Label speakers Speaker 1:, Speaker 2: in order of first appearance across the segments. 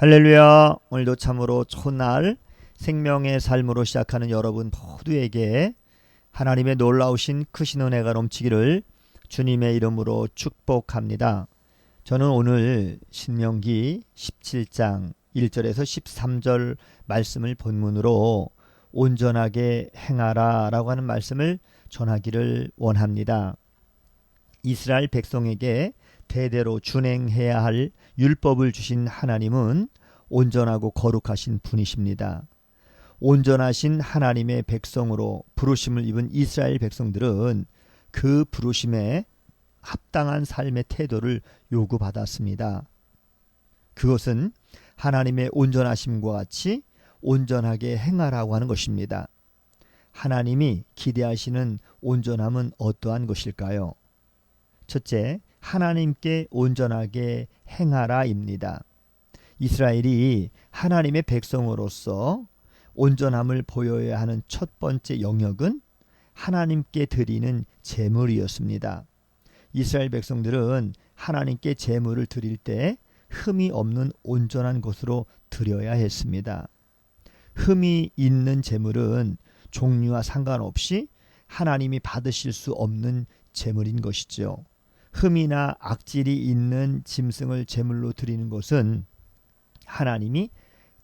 Speaker 1: 할렐루야. 오늘도 참으로 첫날 생명의 삶으로 시작하는 여러분 모두에게 하나님의 놀라우신 크신 은혜가 넘치기를 주님의 이름으로 축복합니다. 저는 오늘 신명기 17장 1절에서 13절 말씀을 본문으로 온전하게 행하라 라고 하는 말씀을 전하기를 원합니다. 이스라엘 백성에게 대대로 준행해야 할 율법을 주신 하나님은 온전하고 거룩하신 분이십니다. 온전하신 하나님의 백성으로 부르심을 입은 이스라엘 백성들은 그 부르심에 합당한 삶의 태도를 요구받았습니다. 그것은 하나님의 온전하심과 같이 온전하게 행하라고 하는 것입니다. 하나님이 기대하시는 온전함은 어떠한 것일까요? 첫째, 하나님께 온전하게 행하라입니다. 이스라엘이 하나님의 백성으로서 온전함을 보여야 하는 첫 번째 영역은 하나님께 드리는 제물이었습니다. 이스라엘 백성들은 하나님께 제물을 드릴 때 흠이 없는 온전한 것으로 드려야 했습니다. 흠이 있는 제물은 종류와 상관없이 하나님이 받으실 수 없는 제물인 것이죠. 흠이나 악질이 있는 짐승을 제물로 드리는 것은 하나님이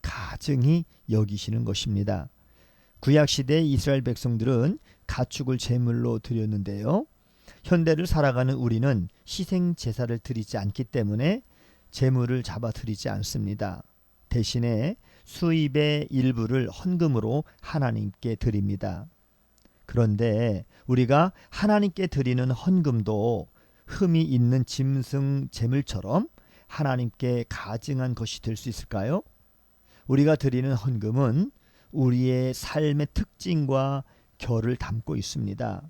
Speaker 1: 가증히 여기시는 것입니다. 구약시대 이스라엘 백성들은 가축을 제물로 드렸는데요. 현대를 살아가는 우리는 희생제사를 드리지 않기 때문에 제물을 잡아 드리지 않습니다. 대신에 수입의 일부를 헌금으로 하나님께 드립니다. 그런데 우리가 하나님께 드리는 헌금도 흠이 있는 짐승 제물처럼 하나님께 가증한 것이 될 수 있을까요? 우리가 드리는 헌금은 우리의 삶의 특징과 결을 담고 있습니다.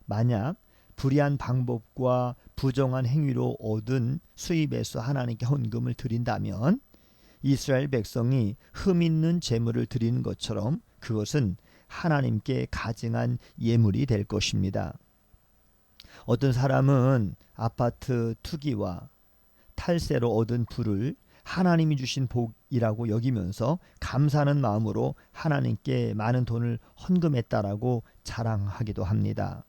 Speaker 1: 만약 불의한 방법과 부정한 행위로 얻은 수입에서 하나님께 헌금을 드린다면 이스라엘 백성이 흠 있는 제물을 드리는 것처럼 그것은 하나님께 가증한 예물이 될 것입니다. 어떤 사람은 아파트 투기와 탈세로 얻은 부를 하나님이 주신 복이라고 여기면서 감사하는 마음으로 하나님께 많은 돈을 헌금했다라고 자랑하기도 합니다.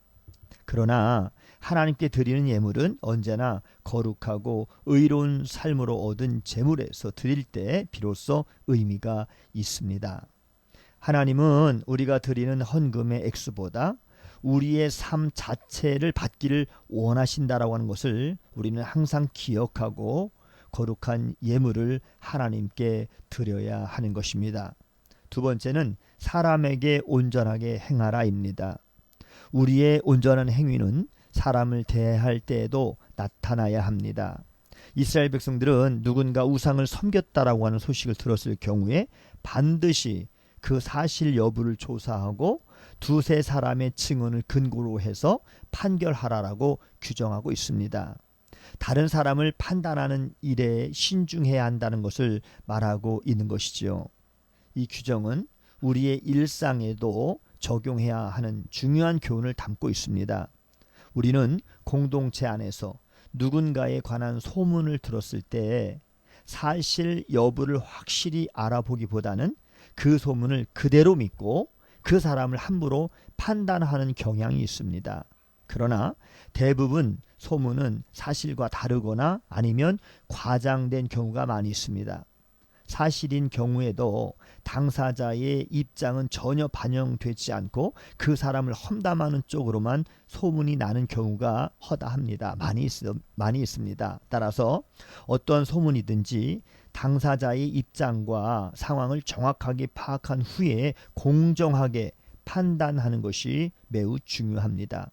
Speaker 1: 그러나 하나님께 드리는 예물은 언제나 거룩하고 의로운 삶으로 얻은 제물에서 드릴 때 비로소 의미가 있습니다. 하나님은 우리가 드리는 헌금의 액수보다 우리의 삶 자체를 받기를 원하신다라고 하는 것을 우리는 항상 기억하고 거룩한 예물을 하나님께 드려야 하는 것입니다. 두 번째는 사람에게 온전하게 행하라입니다. 우리의 온전한 행위는 사람을 대할 때에도 나타나야 합니다. 이스라엘 백성들은 누군가 우상을 섬겼다라고 하는 소식을 들었을 경우에 반드시 그 사실 여부를 조사하고 두세 사람의 증언을 근거로 해서 판결하라라고 규정하고 있습니다. 다른 사람을 판단하는 일에 신중해야 한다는 것을 말하고 있는 것이지요. 이 규정은 우리의 일상에도 적용해야 하는 중요한 교훈을 담고 있습니다. 우리는 공동체 안에서 누군가에 관한 소문을 들었을 때 사실 여부를 확실히 알아보기보다는 그 소문을 그대로 믿고 그 사람을 함부로 판단하는 경향이 있습니다. 그러나 대부분 소문은 사실과 다르거나 아니면 과장된 경우가 많이 있습니다. 사실인 경우에도 당사자의 입장은 전혀 반영되지 않고 그 사람을 험담하는 쪽으로만 소문이 나는 경우가 허다합니다. 많이 있습니다. 따라서 어떠한 소문이든지 당사자의 입장과 상황을 정확하게 파악한 후에 공정하게 판단하는 것이 매우 중요합니다.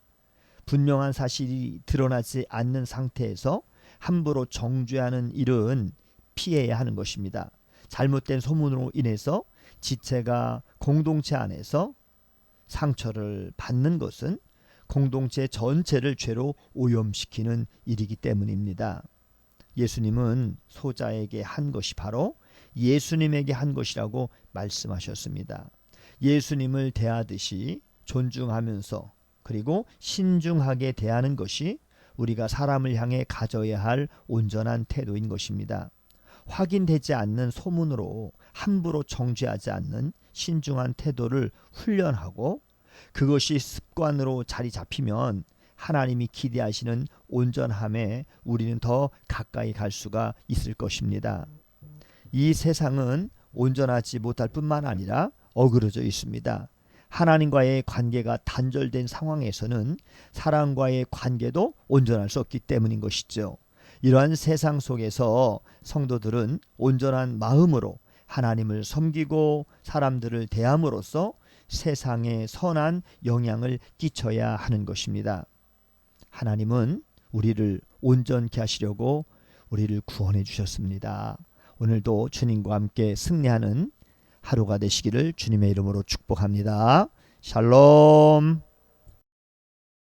Speaker 1: 분명한 사실이 드러나지 않는 상태에서 함부로 정죄하는 일은 피해야 하는 것입니다. 잘못된 소문으로 인해서 지체가 공동체 안에서 상처를 받는 것은 공동체 전체를 죄로 오염시키는 일이기 때문입니다. 예수님은 소자에게 한 것이 바로 예수님에게 한 것이라고 말씀하셨습니다. 예수님을 대하듯이 존중하면서 그리고 신중하게 대하는 것이 우리가 사람을 향해 가져야 할 온전한 태도인 것입니다. 확인되지 않는 소문으로 함부로 정죄하지 않는 신중한 태도를 훈련하고 그것이 습관으로 자리 잡히면 하나님이 기대하시는 온전함에 우리는 더 가까이 갈 수가 있을 것입니다. 이 세상은 온전하지 못할 뿐만 아니라 어그러져 있습니다. 하나님과의 관계가 단절된 상황에서는 사람과의 관계도 온전할 수 없기 때문인 것이죠. 이러한 세상 속에서 성도들은 온전한 마음으로 하나님을 섬기고 사람들을 대함으로써 세상에 선한 영향을 끼쳐야 하는 것입니다. 하나님은 우리를 온전케 하시려고 우리를 구원해 주셨습니다. 오늘도 주님과 함께 승리하는 하루가 되시기를 주님의 이름으로 축복합니다. 샬롬.